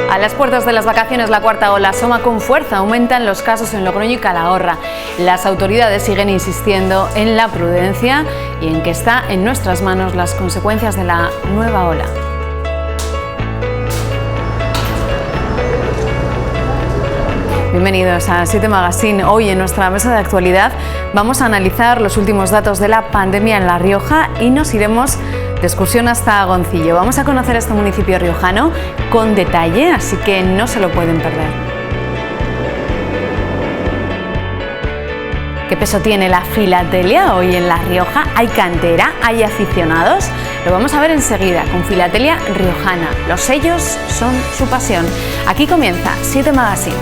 A las puertas de las vacaciones, la cuarta ola asoma con fuerza. Aumentan los casos en Logroño y Calahorra. Las autoridades siguen insistiendo en la prudencia y en que está en nuestras manos las consecuencias de la nueva ola. Bienvenidos a 7 Magazine. Hoy en nuestra mesa de actualidad vamos a analizar los últimos datos de la pandemia en La Rioja y nos iremos de excursión hasta Goncillo. Vamos a conocer este municipio riojano con detalle, así que no se lo pueden perder. ¿Qué peso tiene la filatelia hoy en La Rioja? ¿Hay cantera? ¿Hay aficionados? Lo vamos a ver enseguida con Filatelia Riojana. Los sellos son su pasión. Aquí comienza 7 Magazine.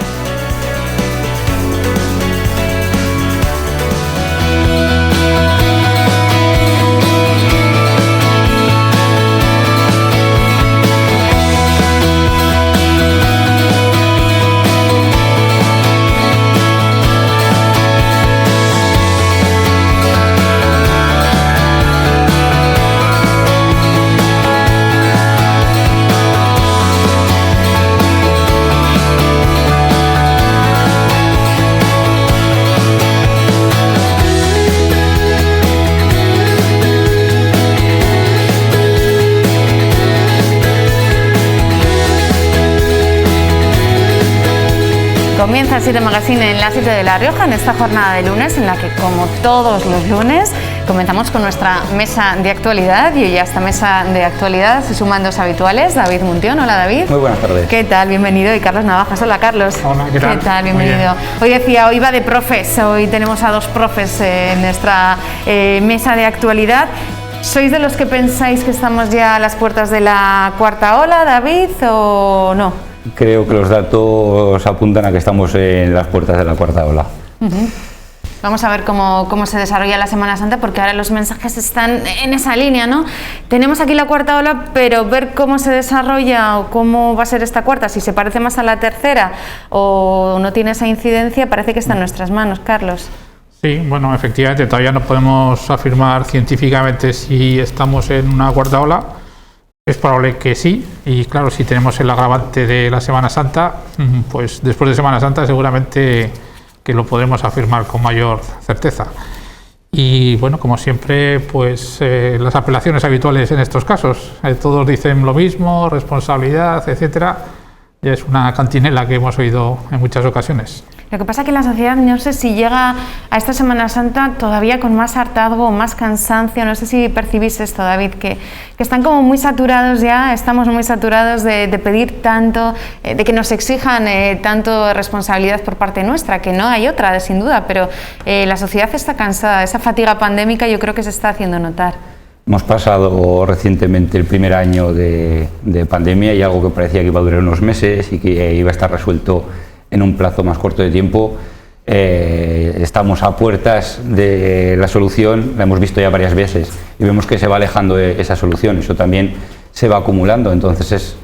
Comienza 7 Magazine en la 7 de La Rioja en esta jornada de lunes en la que, como todos los lunes, comenzamos con nuestra mesa de actualidad y hoy a esta mesa de actualidad se suman dos habituales. David Muntión, hola David. Muy buenas tardes. ¿Qué tal? Bienvenido. Y Carlos Navajas, hola Carlos. Hola, ¿qué tal? ¿Qué tal? Bienvenido. Hoy va de profes, hoy tenemos a dos profes en nuestra mesa de actualidad. ¿Sois de los que pensáis que estamos ya a las puertas de la cuarta ola, David, o no? Creo que los datos apuntan a que estamos en las puertas de la cuarta ola. Vamos a ver cómo se desarrolla la Semana Santa, porque ahora los mensajes están en esa línea, ¿no? Tenemos aquí la cuarta ola, pero ver cómo se desarrolla o cómo va a ser esta cuarta, si se parece más a la tercera o no tiene esa incidencia, parece que está en nuestras manos, Carlos. Sí, bueno, efectivamente, todavía no podemos afirmar científicamente si estamos en una cuarta ola. Es probable que sí, y claro, si tenemos el agravante de la Semana Santa, pues después de Semana Santa seguramente que lo podremos afirmar con mayor certeza. Y bueno, como siempre, pues las apelaciones habituales en estos casos, todos dicen lo mismo, responsabilidad, etcétera, ya es una cantinela que hemos oído en muchas ocasiones. Lo que pasa es que la sociedad, no sé si llega a esta Semana Santa todavía con más hartazgo, más cansancio, no sé si percibís esto, David, que están como muy saturados ya, estamos muy saturados de pedir tanto, de que nos exijan tanto responsabilidad por parte nuestra, que no hay otra, sin duda, pero la sociedad está cansada, esa fatiga pandémica yo creo que se está haciendo notar. Hemos pasado recientemente el primer año de pandemia y algo que parecía que iba a durar unos meses y que iba a estar resuelto en un plazo más corto de tiempo. Estamos a puertas de la solución, la hemos visto ya varias veces y vemos que se va alejando de esa solución, eso también se va acumulando, entonces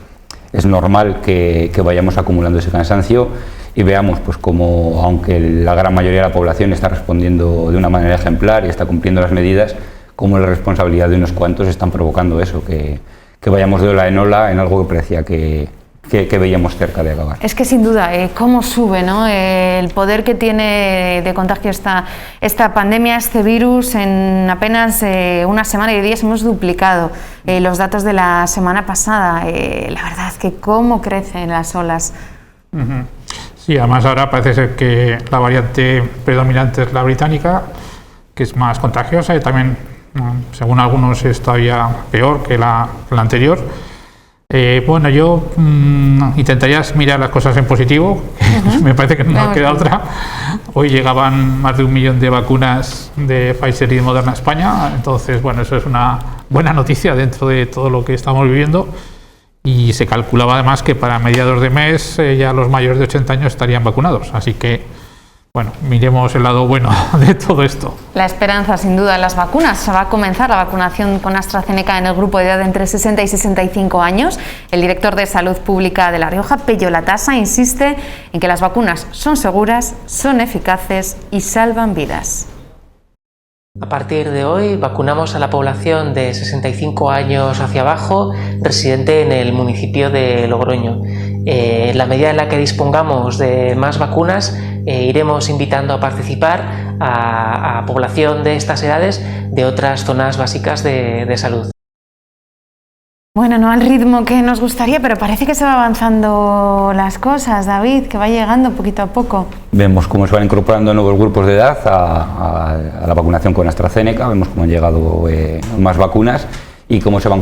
es normal que vayamos acumulando ese cansancio y veamos pues como, aunque la gran mayoría de la población está respondiendo de una manera ejemplar y está cumpliendo las medidas, como la responsabilidad de unos cuantos están provocando eso, que vayamos de ola en ola en algo que parecía que veíamos cerca de acabar. Es que sin duda, cómo sube, ¿no? El poder que tiene de contagio esta pandemia, este virus. En apenas una semana y 10 días hemos duplicado los datos de la semana pasada. La verdad es que cómo crecen las olas. Sí, además ahora parece ser que la variante predominante es la británica, que es más contagiosa y también, según algunos, es todavía peor que la anterior. Bueno, yo intentaría mirar las cosas en positivo, me parece que no queda otra. Hoy llegaban más de 1 millón de vacunas de Pfizer y de Moderna a España, entonces, bueno, eso es una buena noticia dentro de todo lo que estamos viviendo. Y se calculaba además que para mediados de mes ya los mayores de 80 años estarían vacunados, así que bueno, miremos el lado bueno de todo esto. La esperanza, sin duda, en las vacunas. Se va a comenzar la vacunación con AstraZeneca en el grupo de edad entre 60 y 65 años. El director de Salud Pública de La Rioja, Pello Latasa, insiste en que las vacunas son seguras, son eficaces y salvan vidas. A partir de hoy vacunamos a la población de 65 años hacia abajo residente en el municipio de Logroño. En la medida en la que dispongamos de más vacunas, iremos invitando a participar a población de estas edades de otras zonas básicas de salud. Bueno, no al ritmo que nos gustaría, pero parece que se va avanzando las cosas, David, que va llegando poquito a poco. Vemos cómo se van incorporando nuevos grupos de edad a la vacunación con AstraZeneca, vemos cómo han llegado más vacunas y cómo se van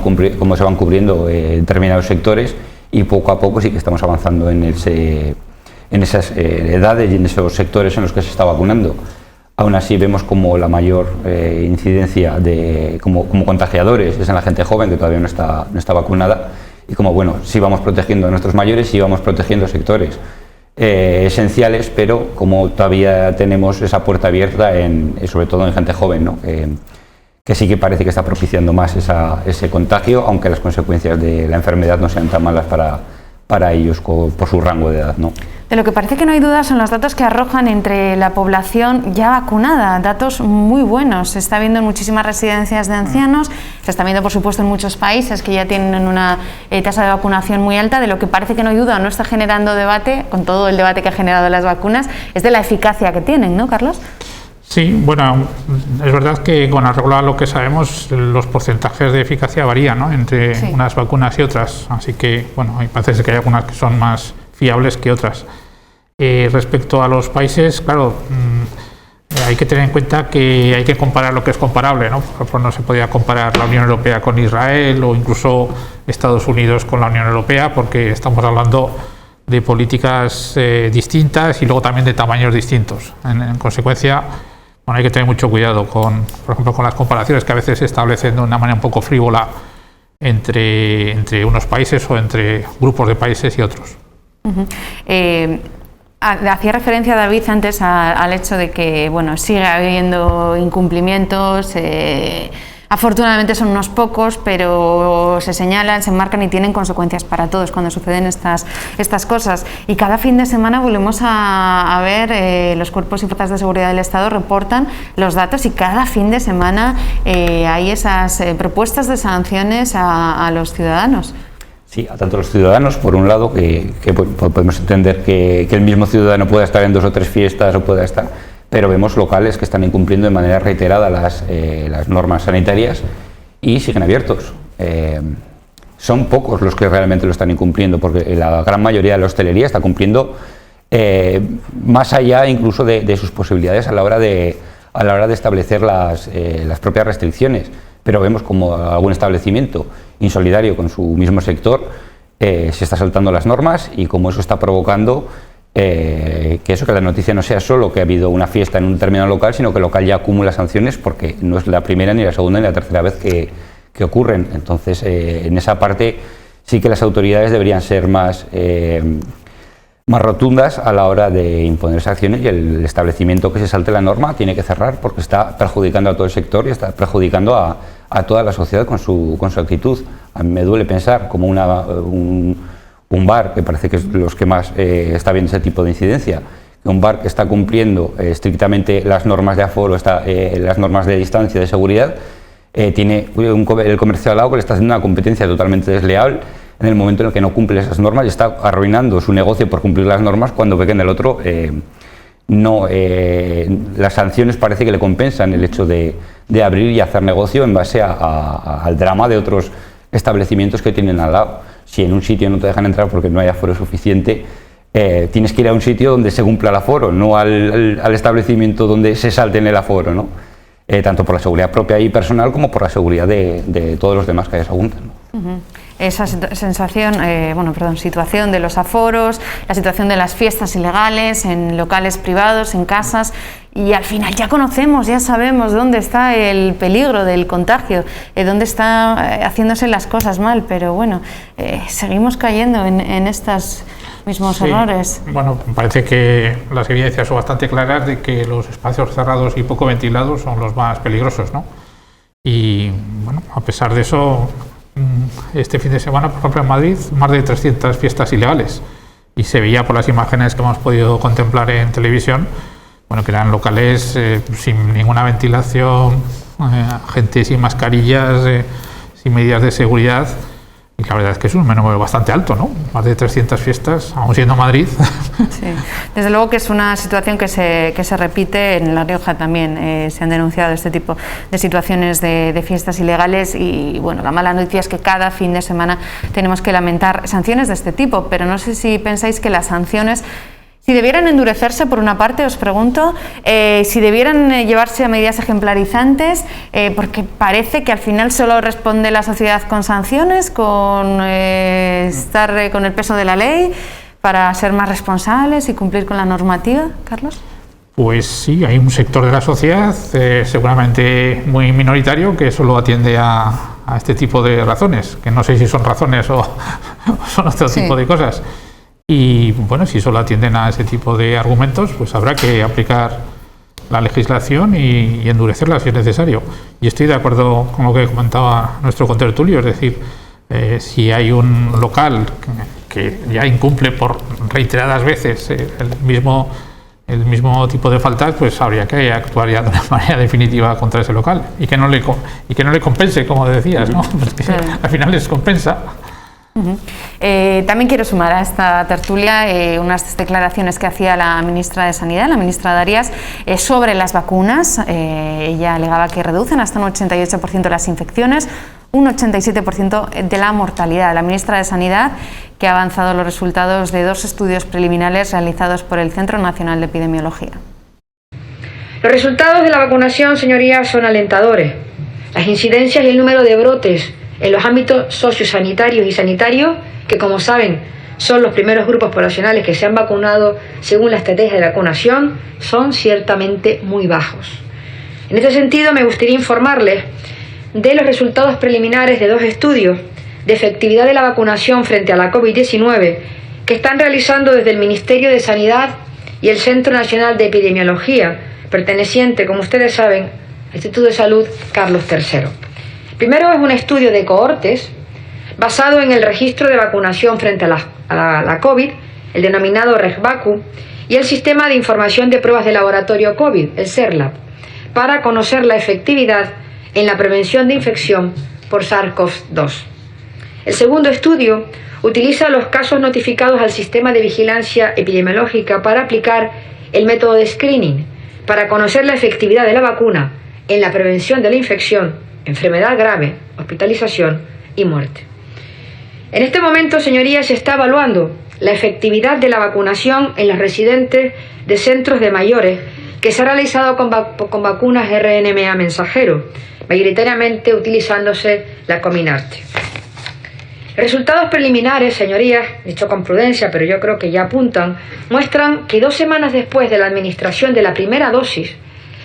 cubriendo determinados sectores, y poco a poco sí que estamos avanzando en esas edades y en esos sectores en los que se está vacunando. Aún así vemos como la mayor incidencia como contagiadores es en la gente joven que todavía no está vacunada, y como bueno, sí vamos protegiendo a nuestros mayores, sí vamos protegiendo sectores esenciales, pero como todavía tenemos esa puerta abierta sobre todo en gente joven, ¿no? Que sí que parece que está propiciando más ese contagio, aunque las consecuencias de la enfermedad no sean tan malas para ellos por su rango de edad, ¿no? De lo que parece que no hay duda son los datos que arrojan entre la población ya vacunada, datos muy buenos. Se está viendo en muchísimas residencias de ancianos, se está viendo por supuesto en muchos países que ya tienen una tasa de vacunación muy alta. De lo que parece que no hay duda, no está generando debate, con todo el debate que ha generado las vacunas, es de la eficacia que tienen, ¿no, Carlos? Sí, bueno, es verdad que con arreglo a lo que sabemos, los porcentajes de eficacia varían, ¿no?, entre unas vacunas y otras, así que, bueno, parece que hay algunas que son más fiables que otras. Respecto a los países, claro, hay que tener en cuenta que hay que comparar lo que es comparable, ¿no? Por ejemplo, no se podía comparar la Unión Europea con Israel o incluso Estados Unidos con la Unión Europea, porque estamos hablando de políticas distintas y luego también de tamaños distintos. En consecuencia, bueno, hay que tener mucho cuidado por ejemplo, con las comparaciones que a veces se establecen de una manera un poco frívola entre unos países o entre grupos de países y otros. Hacía referencia David antes al hecho de que bueno, sigue habiendo incumplimientos, afortunadamente son unos pocos, pero se señalan, se enmarcan y tienen consecuencias para todos cuando suceden estas cosas. Y cada fin de semana volvemos a ver, los cuerpos y fuerzas de seguridad del Estado reportan los datos, y cada fin de semana hay esas propuestas de sanciones a los ciudadanos. Sí, a tanto los ciudadanos, por un lado, que podemos entender que el mismo ciudadano pueda estar en 2 o 3 fiestas o pueda estar, pero vemos locales que están incumpliendo de manera reiterada las normas sanitarias y siguen abiertos. Son pocos los que realmente lo están incumpliendo, porque la gran mayoría de la hostelería está cumpliendo más allá incluso de sus posibilidades a la hora de establecer las propias restricciones. Pero vemos como algún establecimiento insolidario con su mismo sector se está saltando las normas, y como eso está provocando que la noticia no sea solo que ha habido una fiesta en un determinado local, sino que el local ya acumula sanciones, porque no es la primera, ni la segunda, ni la tercera vez que ocurren. Entonces, en esa parte sí que las autoridades deberían ser más rotundas a la hora de imponer esas acciones, y el establecimiento que se salte la norma tiene que cerrar, porque está perjudicando a todo el sector y está perjudicando a toda la sociedad con su actitud. A mí me duele pensar como un bar, que parece que es los que más está viendo ese tipo de incidencia, que un bar que está cumpliendo estrictamente las normas de aforo, las normas de distancia, de seguridad, tiene el comercio al lado que le está haciendo una competencia totalmente desleal en el momento en el que no cumple esas normas, y está arruinando su negocio por cumplir las normas, cuando ve que en el otro las sanciones parece que le compensan el hecho de abrir y hacer negocio en base al drama de otros establecimientos que tienen al lado. Si en un sitio no te dejan entrar porque no hay aforo suficiente, tienes que ir a un sitio donde se cumpla el aforo, no al establecimiento donde se salte en el aforo, ¿no? Tanto por la seguridad propia y personal como por la seguridad de todos los demás que haya juntan, ¿no? Esa situación de los aforos, la situación de las fiestas ilegales en locales privados, en casas, y al final ya conocemos, ya sabemos dónde está el peligro del contagio, dónde está haciéndose las cosas mal, pero bueno, seguimos cayendo en estos mismos errores. Bueno, parece que las evidencias son bastante claras de que los espacios cerrados y poco ventilados son los más peligrosos, ¿no? Y bueno, a pesar de eso, este fin de semana, por ejemplo, en Madrid, más de 300 fiestas ilegales, y se veía por las imágenes que hemos podido contemplar en televisión, bueno, que eran locales sin ninguna ventilación, gente sin mascarillas, sin medidas de seguridad, Y la verdad es que es un número bastante alto, ¿no? Más de 300 fiestas, aún siendo Madrid. Sí, desde luego que es una situación que se repite en La Rioja también. Se han denunciado este tipo de situaciones de fiestas ilegales y, bueno, la mala noticia es que cada fin de semana tenemos que lamentar sanciones de este tipo, pero no sé si pensáis que las sanciones, si debieran endurecerse, por una parte, os pregunto, si debieran llevarse a medidas ejemplarizantes, porque parece que al final solo responde la sociedad con sanciones, con estar con el peso de la ley, para ser más responsables y cumplir con la normativa. Carlos. Pues sí, hay un sector de la sociedad, seguramente muy minoritario, que solo atiende a este tipo de razones, que no sé si son razones o son otro tipo de cosas. Y bueno, si solo atienden a ese tipo de argumentos, pues habrá que aplicar la legislación y endurecerla si es necesario. Y estoy de acuerdo con lo que comentaba nuestro contertulio, es decir, si hay un local que ya incumple por reiteradas veces el mismo tipo de faltas, pues habría que actuar ya de una manera definitiva contra ese local y que no le compense, como decías, ¿no? Porque al final les compensa. También quiero sumar a esta tertulia unas declaraciones que hacía la ministra de Sanidad, la ministra Darias, sobre las vacunas. Ella alegaba que reducen hasta un 88% las infecciones, un 87% de la mortalidad. La ministra de Sanidad, que ha avanzado los resultados de 2 estudios preliminares realizados por el Centro Nacional de Epidemiología. Los resultados de la vacunación, señorías, son alentadores. Las incidencias y el número de brotes en los ámbitos sociosanitarios y sanitarios, que como saben son los primeros grupos poblacionales que se han vacunado según la estrategia de vacunación, son ciertamente muy bajos. En este sentido, me gustaría informarles de los resultados preliminares de 2 estudios de efectividad de la vacunación frente a la COVID-19 que están realizando desde el Ministerio de Sanidad y el Centro Nacional de Epidemiología, perteneciente, como ustedes saben, al Instituto de Salud Carlos III. Primero es un estudio de cohortes basado en el registro de vacunación frente a la COVID, el denominado RegVacu, y el Sistema de Información de Pruebas de Laboratorio COVID, el SERLAB, para conocer la efectividad en la prevención de infección por SARS-CoV-2. El segundo estudio utiliza los casos notificados al Sistema de Vigilancia Epidemiológica para aplicar el método de screening, para conocer la efectividad de la vacuna en la prevención de la infección, enfermedad grave, hospitalización y muerte. En este momento, señorías, se está evaluando la efectividad de la vacunación en los residentes de centros de mayores que se ha realizado con vacunas RNMA mensajero, mayoritariamente utilizándose la Comirnaty. Resultados preliminares, señorías, dicho con prudencia, pero yo creo que ya apuntan, muestran que 2 semanas después de la administración de la primera dosis,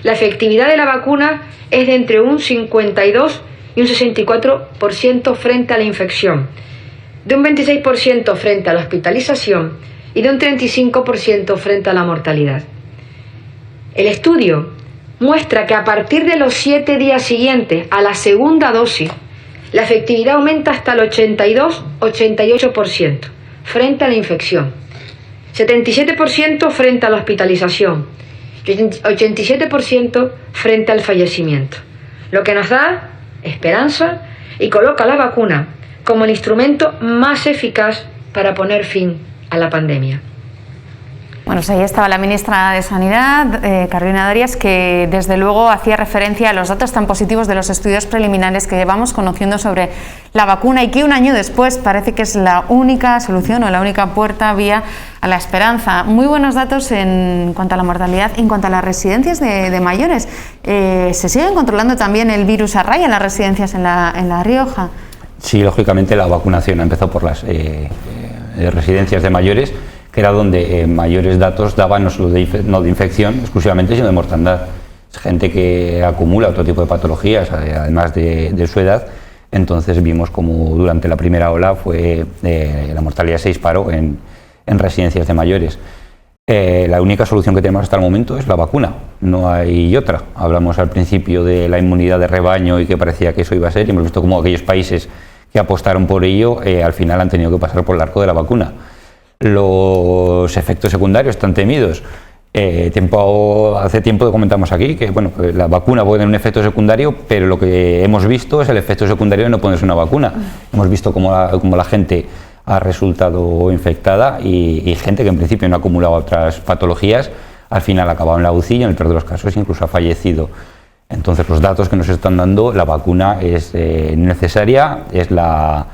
la efectividad de la vacuna es de entre un 52 y un 64% frente a la infección, de un 26% frente a la hospitalización y de un 35% frente a la mortalidad. El estudio muestra que a partir de los 7 días siguientes a la segunda dosis, la efectividad aumenta hasta el 82-88% frente a la infección, 77% frente a la hospitalización, 87% frente al fallecimiento, lo que nos da esperanza y coloca la vacuna como el instrumento más eficaz para poner fin a la pandemia. Bueno, pues ahí estaba la ministra de Sanidad, Carolina Darias, que desde luego hacía referencia a los datos tan positivos de los estudios preliminares que llevamos conociendo sobre la vacuna y que un año después parece que es la única solución o la única puerta vía a la esperanza. Muy buenos datos en cuanto a la mortalidad, en cuanto a las residencias de mayores. ¿Se siguen controlando también el virus a raya en las residencias en La Rioja? Sí, lógicamente la vacunación ha empezado por las residencias de mayores, que era donde mayores datos daban no de infección exclusivamente, sino de mortandad. Es gente que acumula otro tipo de patologías, además de su edad. Entonces vimos como durante la primera ola la mortalidad se disparó en residencias de mayores. La única solución que tenemos hasta el momento es la vacuna, no hay otra. Hablamos al principio de la inmunidad de rebaño y que parecía que eso iba a ser, y hemos visto como aquellos países que apostaron por ello al final han tenido que pasar por el arco de la vacuna. Los efectos secundarios tan temidos, Hace tiempo comentamos aquí que bueno, pues la vacuna puede tener un efecto secundario, pero lo que hemos visto es el efecto secundario de no ponerse una vacuna. Hemos visto cómo la gente ha resultado infectada y gente que en principio no ha acumulado otras patologías, al final ha acabado en la UCI y en el peor de los casos incluso ha fallecido. Entonces los datos que nos están dando, la vacuna es necesaria, es la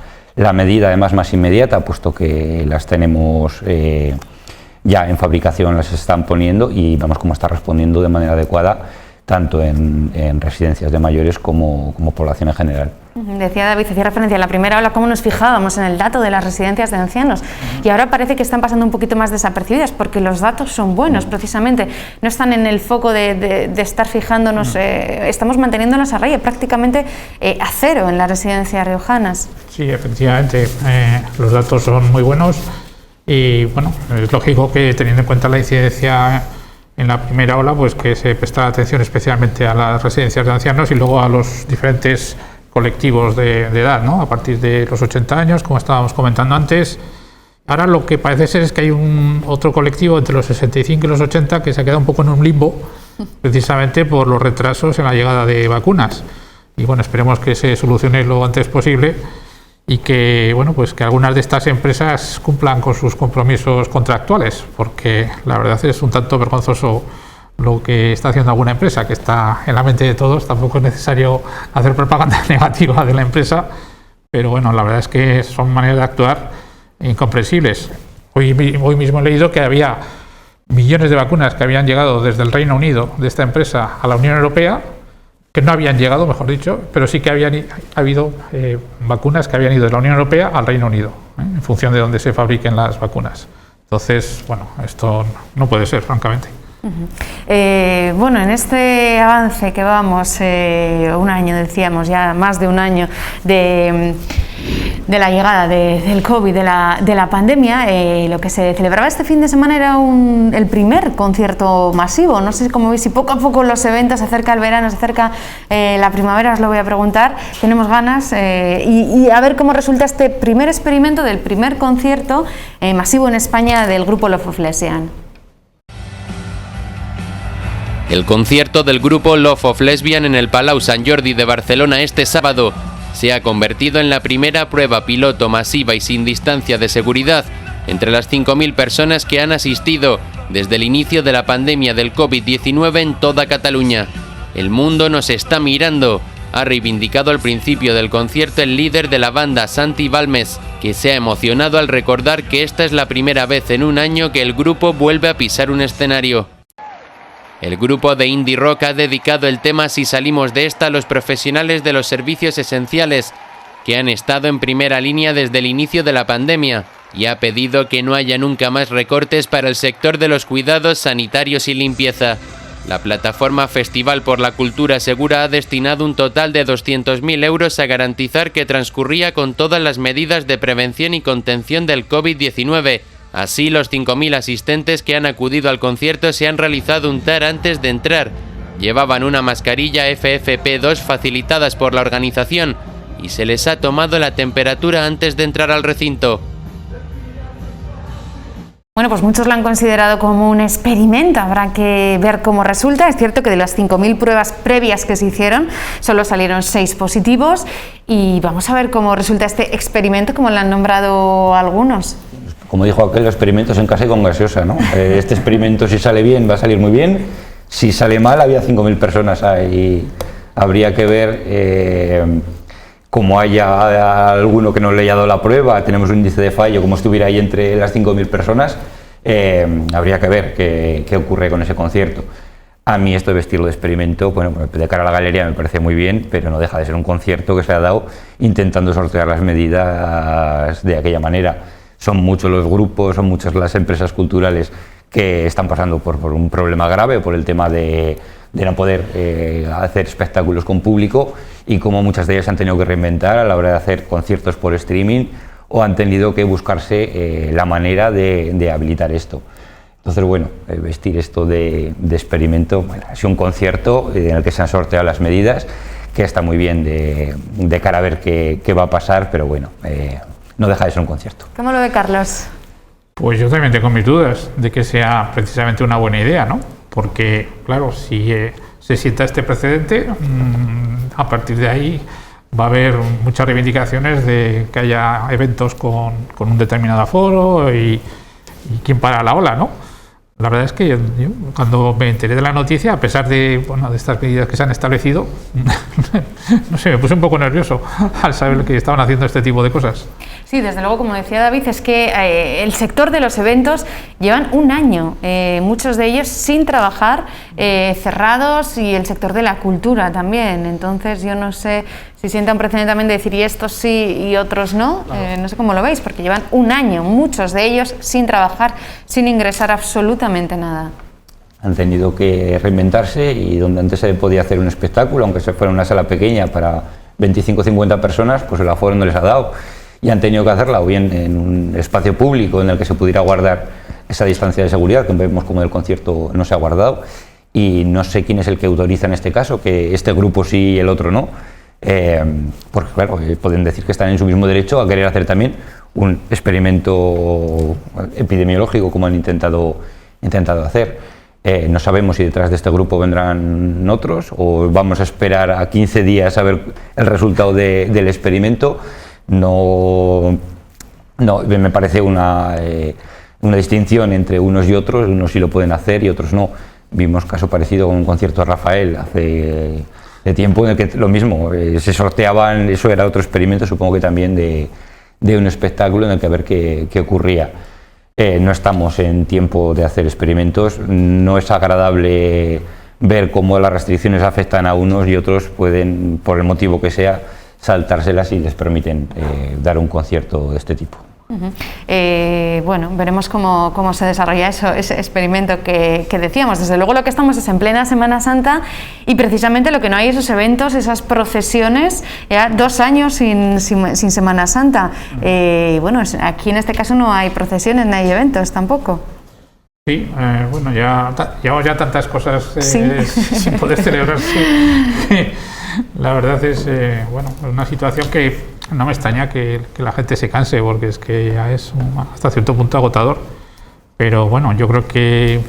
medida además más inmediata, puesto que las tenemos ya en fabricación, las están poniendo y vemos cómo está respondiendo de manera adecuada tanto en residencias de mayores como población en general. Decía David, hacía referencia en la primera ola cómo nos fijábamos en el dato de las residencias de ancianos y ahora parece que están pasando un poquito más desapercibidas porque los datos son buenos precisamente, no están en el foco de estar fijándonos, estamos manteniéndonos a raya prácticamente a cero en las residencias riojanas. Sí, efectivamente, los datos son muy buenos y bueno, es lógico que teniendo en cuenta la incidencia en la primera ola, pues que se presta atención especialmente a las residencias de ancianos y luego a los diferentes colectivos de edad, ¿no? A partir de los 80 años, como estábamos comentando antes. Ahora lo que parece ser es que hay otro colectivo entre los 65 y los 80 que se ha quedado un poco en un limbo, precisamente por los retrasos en la llegada de vacunas. Y bueno, esperemos que se solucione lo antes posible y que, bueno, pues que algunas de estas empresas cumplan con sus compromisos contractuales, porque la verdad es un tanto vergonzoso lo que está haciendo alguna empresa, que está en la mente de todos. Tampoco es necesario hacer propaganda negativa de la empresa, pero bueno, la verdad es que son maneras de actuar incomprensibles. Hoy mismo he leído que había millones de vacunas que habían llegado desde el Reino Unido, de esta empresa, a la Unión Europea, que no habían llegado, mejor dicho, pero sí que ha habido vacunas que habían ido de la Unión Europea al Reino Unido, en función de dónde se fabriquen las vacunas. Entonces, bueno, esto no puede ser, francamente. Bueno, en este avance que vamos, un año, decíamos, ya más de un año de la llegada del COVID, de la pandemia, lo que se celebraba este fin de semana era el primer concierto masivo. No sé cómo veis, si poco a poco los eventos, se acerca el verano, se acerca la primavera, os lo voy a preguntar, tenemos ganas y a ver cómo resulta este primer experimento del primer concierto masivo en España del grupo Love of Lesbian. El concierto del grupo Love of Lesbian en el Palau Sant Jordi de Barcelona este sábado se ha convertido en la primera prueba piloto masiva y sin distancia de seguridad entre las 5.000 personas que han asistido desde el inicio de la pandemia del COVID-19 en toda Cataluña. El mundo nos está mirando, ha reivindicado al principio del concierto el líder de la banda, Santi Balmes, que se ha emocionado al recordar que esta es la primera vez en un año que el grupo vuelve a pisar un escenario. El grupo de indie rock ha dedicado el tema Si salimos de esta a los profesionales de los servicios esenciales que han estado en primera línea desde el inicio de la pandemia y ha pedido que no haya nunca más recortes para el sector de los cuidados sanitarios y limpieza. La plataforma Festival por la Cultura Segura ha destinado un total de 200.000 euros a garantizar que transcurría con todas las medidas de prevención y contención del COVID-19. Así, los 5.000 asistentes que han acudido al concierto se han realizado un TAR antes de entrar. Llevaban una mascarilla FFP2 facilitadas por la organización y se les ha tomado la temperatura antes de entrar al recinto. Bueno, pues muchos lo han considerado como un experimento, habrá que ver cómo resulta. Es cierto que de las 5.000 pruebas previas que se hicieron, solo salieron 6 positivos y vamos a ver cómo resulta este experimento, como lo han nombrado algunos. Como dijo aquel, los experimentos en casa y con gaseosa, ¿no? Este experimento, si sale bien, va a salir muy bien. Si sale mal, había 5.000 personas ahí. Habría que ver como haya alguno que no le haya dado la prueba, tenemos un índice de fallo, como estuviera ahí entre las 5.000 personas, habría que ver qué ocurre con ese concierto. A mí esto de vestirlo de experimento, bueno, de cara a la galería me parece muy bien, pero no deja de ser un concierto que se ha dado intentando sortear las medidas de aquella manera. Son muchos los grupos, son muchas las empresas culturales que están pasando por un problema grave, por el tema de no poder hacer espectáculos con público y como muchas de ellas han tenido que reinventar a la hora de hacer conciertos por streaming o han tenido que buscarse la manera de habilitar esto. Entonces, bueno, vestir esto de experimento, bueno, ha sido un concierto en el que se han sorteado las medidas, que está muy bien de cara a ver qué va a pasar, pero bueno, no deja de ser un concierto. ¿Cómo lo ve Carlos? Pues yo también tengo mis dudas de que sea precisamente una buena idea, ¿no? Porque, claro, si se sienta este precedente, a partir de ahí va a haber muchas reivindicaciones de que haya eventos con un determinado aforo y quién para la ola, ¿no? La verdad es que yo, cuando me enteré de la noticia, a pesar de, bueno, de estas medidas que se han establecido, no sé, me puse un poco nervioso al saber que estaban haciendo este tipo de cosas. Sí, desde luego, como decía David, es que el sector de los eventos llevan un año, muchos de ellos sin trabajar, cerrados, y el sector de la cultura también. Entonces yo no sé si sienta un precedente también de decir y estos sí y otros no, no sé cómo lo veis, porque llevan un año, muchos de ellos sin trabajar, sin ingresar absolutamente nada. Han tenido que reinventarse, y donde antes se podía hacer un espectáculo, aunque se fuera una sala pequeña para 25 o 50 personas, pues el aforo no les ha dado. Y han tenido que hacerla o bien en un espacio público en el que se pudiera guardar esa distancia de seguridad, que vemos como el concierto no se ha guardado, y no sé quién es el que autoriza en este caso, que este grupo sí y el otro no, porque claro, pueden decir que están en su mismo derecho a querer hacer también un experimento epidemiológico como han intentado hacer. No sabemos si detrás de este grupo vendrán otros o vamos a esperar a 15 días a ver el resultado del experimento. No, me parece una distinción entre unos y otros, unos sí lo pueden hacer y otros no. Vimos caso parecido con un concierto de Rafael hace tiempo en el que lo mismo, se sorteaban, eso era otro experimento, supongo que también de un espectáculo en el que a ver qué ocurría. No estamos en tiempo de hacer experimentos, no es agradable ver cómo las restricciones afectan a unos y otros pueden, por el motivo que sea, saltárselas y les permiten dar un concierto de este tipo. Bueno, veremos cómo se desarrolla ese experimento que decíamos. Desde luego lo que estamos es en plena Semana Santa y precisamente lo que no hay esos eventos, esas procesiones, ya 2 años sin Semana Santa. Bueno, aquí en este caso no hay procesiones, no hay eventos tampoco. Sí, bueno, ya llevamos ya tantas cosas sin poder celebrarse. La verdad es bueno, una situación que no me extraña que la gente se canse, porque es que ya es hasta cierto punto agotador. Pero bueno, yo creo que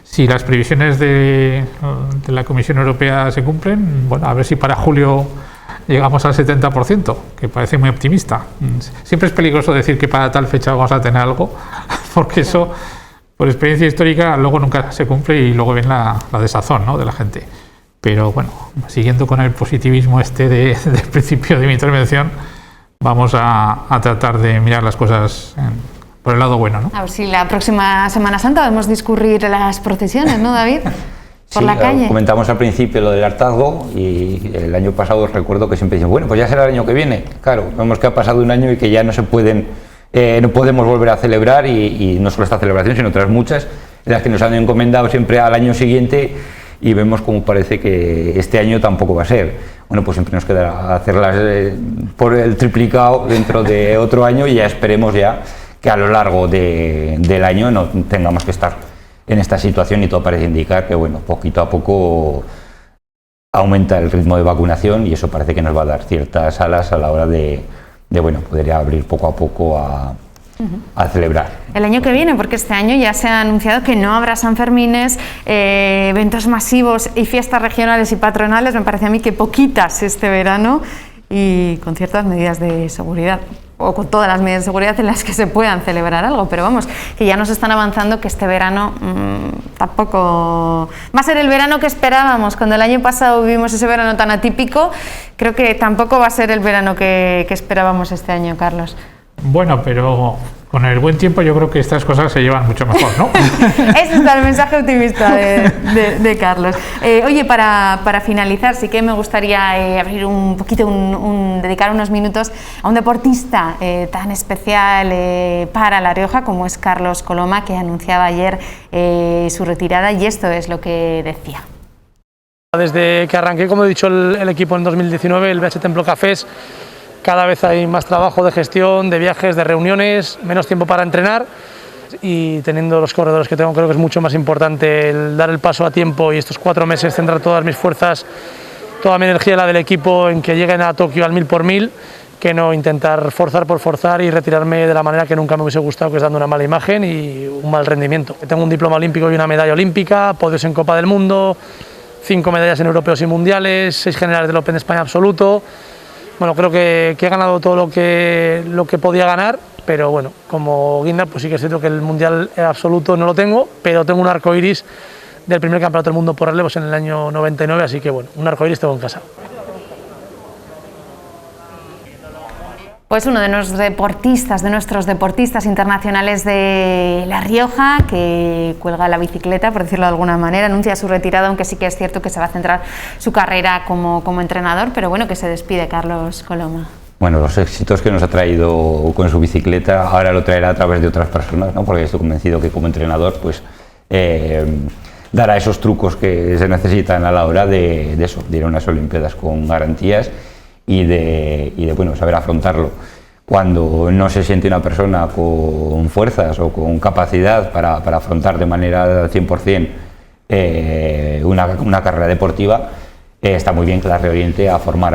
si las previsiones de la Comisión Europea se cumplen, bueno, a ver si para julio llegamos al 70%, que parece muy optimista. Siempre es peligroso decir que para tal fecha vamos a tener algo, porque eso, por experiencia histórica, luego nunca se cumple y luego ven la desazón, ¿no?, de la gente. Pero bueno, siguiendo con el positivismo del principio de mi intervención, vamos a tratar de mirar las cosas por el lado bueno, ¿no? A ver si la próxima Semana Santa podemos discurrir las procesiones, ¿no, David? Por la calle. Comentamos al principio lo del hartazgo y el año pasado recuerdo que siempre decían, bueno, pues ya será el año que viene. Claro, vemos que ha pasado un año y que ya no podemos volver a celebrar y no solo esta celebración, sino otras muchas, en las que nos han encomendado siempre al año siguiente. Y vemos como parece que este año tampoco va a ser. Bueno, pues siempre nos queda hacerlas por el triplicado dentro de otro año y ya esperemos ya que a lo largo del año no tengamos que estar en esta situación y todo parece indicar que, bueno, poquito a poco aumenta el ritmo de vacunación y eso parece que nos va a dar ciertas alas a la hora de bueno, poder abrir poco a poco a celebrar. El año que viene, porque este año ya se ha anunciado que no habrá Sanfermines, eventos masivos y fiestas regionales y patronales, me parece a mí que poquitas este verano y con ciertas medidas de seguridad, o con todas las medidas de seguridad en las que se puedan celebrar algo, pero vamos, que ya nos están avanzando que este verano tampoco va a ser el verano que esperábamos. Cuando el año pasado vivimos ese verano tan atípico, creo que tampoco va a ser el verano que esperábamos este año, Carlos. Bueno, pero con el buen tiempo yo creo que estas cosas se llevan mucho mejor, ¿no? Ese es el mensaje optimista de Carlos. Oye, para finalizar, sí que me gustaría abrir un poquito, dedicar unos minutos a un deportista tan especial para La Rioja como es Carlos Coloma, que anunciaba ayer su retirada, y esto es lo que decía. Desde que arranqué, como he dicho, el equipo en 2019, el BH Templo Cafés, cada vez hay más trabajo de gestión, de viajes, de reuniones, menos tiempo para entrenar y teniendo los corredores que tengo creo que es mucho más importante el dar el paso a tiempo y estos 4 meses centrar todas mis fuerzas, toda mi energía, la del equipo, en que lleguen a Tokio al 1000 por 1000, que no intentar forzar por forzar y retirarme de la manera que nunca me hubiese gustado, que es dando una mala imagen y un mal rendimiento. Tengo un diploma olímpico y una medalla olímpica, podios en Copa del Mundo, 5 medallas en europeos y mundiales, 6 generales del Open de España absoluto. Bueno, creo que he ganado todo lo que podía ganar, pero bueno, como guinda, pues sí que es cierto que el mundial absoluto no lo tengo, pero tengo un arco iris del primer campeonato del mundo por relevos en el año 99, así que bueno, un arco iris tengo en casa. Pues uno de nuestros deportistas internacionales de La Rioja, que cuelga la bicicleta, por decirlo de alguna manera, anuncia su retirada, aunque sí que es cierto que se va a centrar su carrera como entrenador, pero bueno, que se despide Carlos Coloma. Bueno, los éxitos que nos ha traído con su bicicleta, ahora lo traerá a través de otras personas, ¿no? Porque estoy convencido que como entrenador, pues dará esos trucos que se necesitan a la hora de ir a unas Olimpiadas con garantías y de bueno, saber afrontarlo. Cuando no se siente una persona con fuerzas o con capacidad para afrontar de manera 100% una carrera deportiva, está muy bien que la reoriente a formar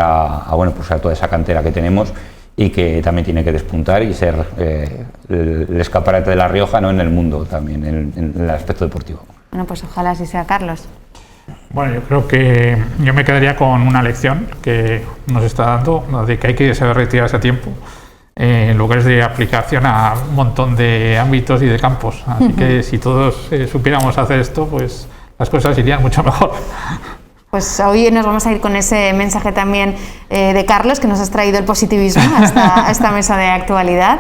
bueno, pues a toda esa cantera que tenemos y que también tiene que despuntar y ser el escaparate de La Rioja, ¿no?, en el mundo también, en el aspecto deportivo. Bueno, pues ojalá así sea, Carlos. Bueno, yo creo que yo me quedaría con una lección que nos está dando, de que hay que saber retirarse a tiempo, en lugares de aplicación a un montón de ámbitos y de campos. Así que si todos supiéramos hacer esto, pues las cosas irían mucho mejor. Pues hoy nos vamos a ir con ese mensaje también de Carlos, que nos has traído el positivismo a esta mesa de actualidad.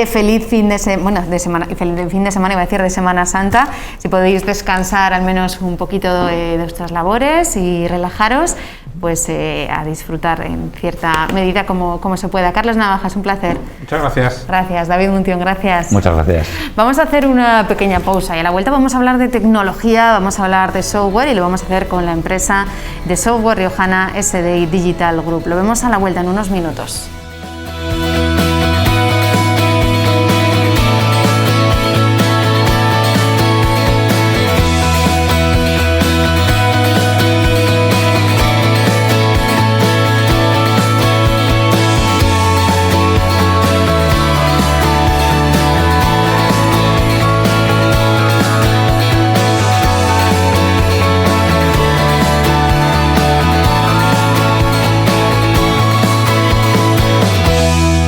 Feliz fin de semana, iba a decir, de Semana Santa. Si podéis descansar al menos un poquito de vuestras labores y relajaros, pues a disfrutar en cierta medida como se pueda. Carlos Navajas, un placer. Muchas gracias. Gracias. David Munción, gracias. Muchas gracias. Vamos a hacer una pequeña pausa y a la vuelta vamos a hablar de tecnología, vamos a hablar de software y lo vamos a hacer con la empresa de software riojana SDI Digital Group. Lo vemos a la vuelta en unos minutos.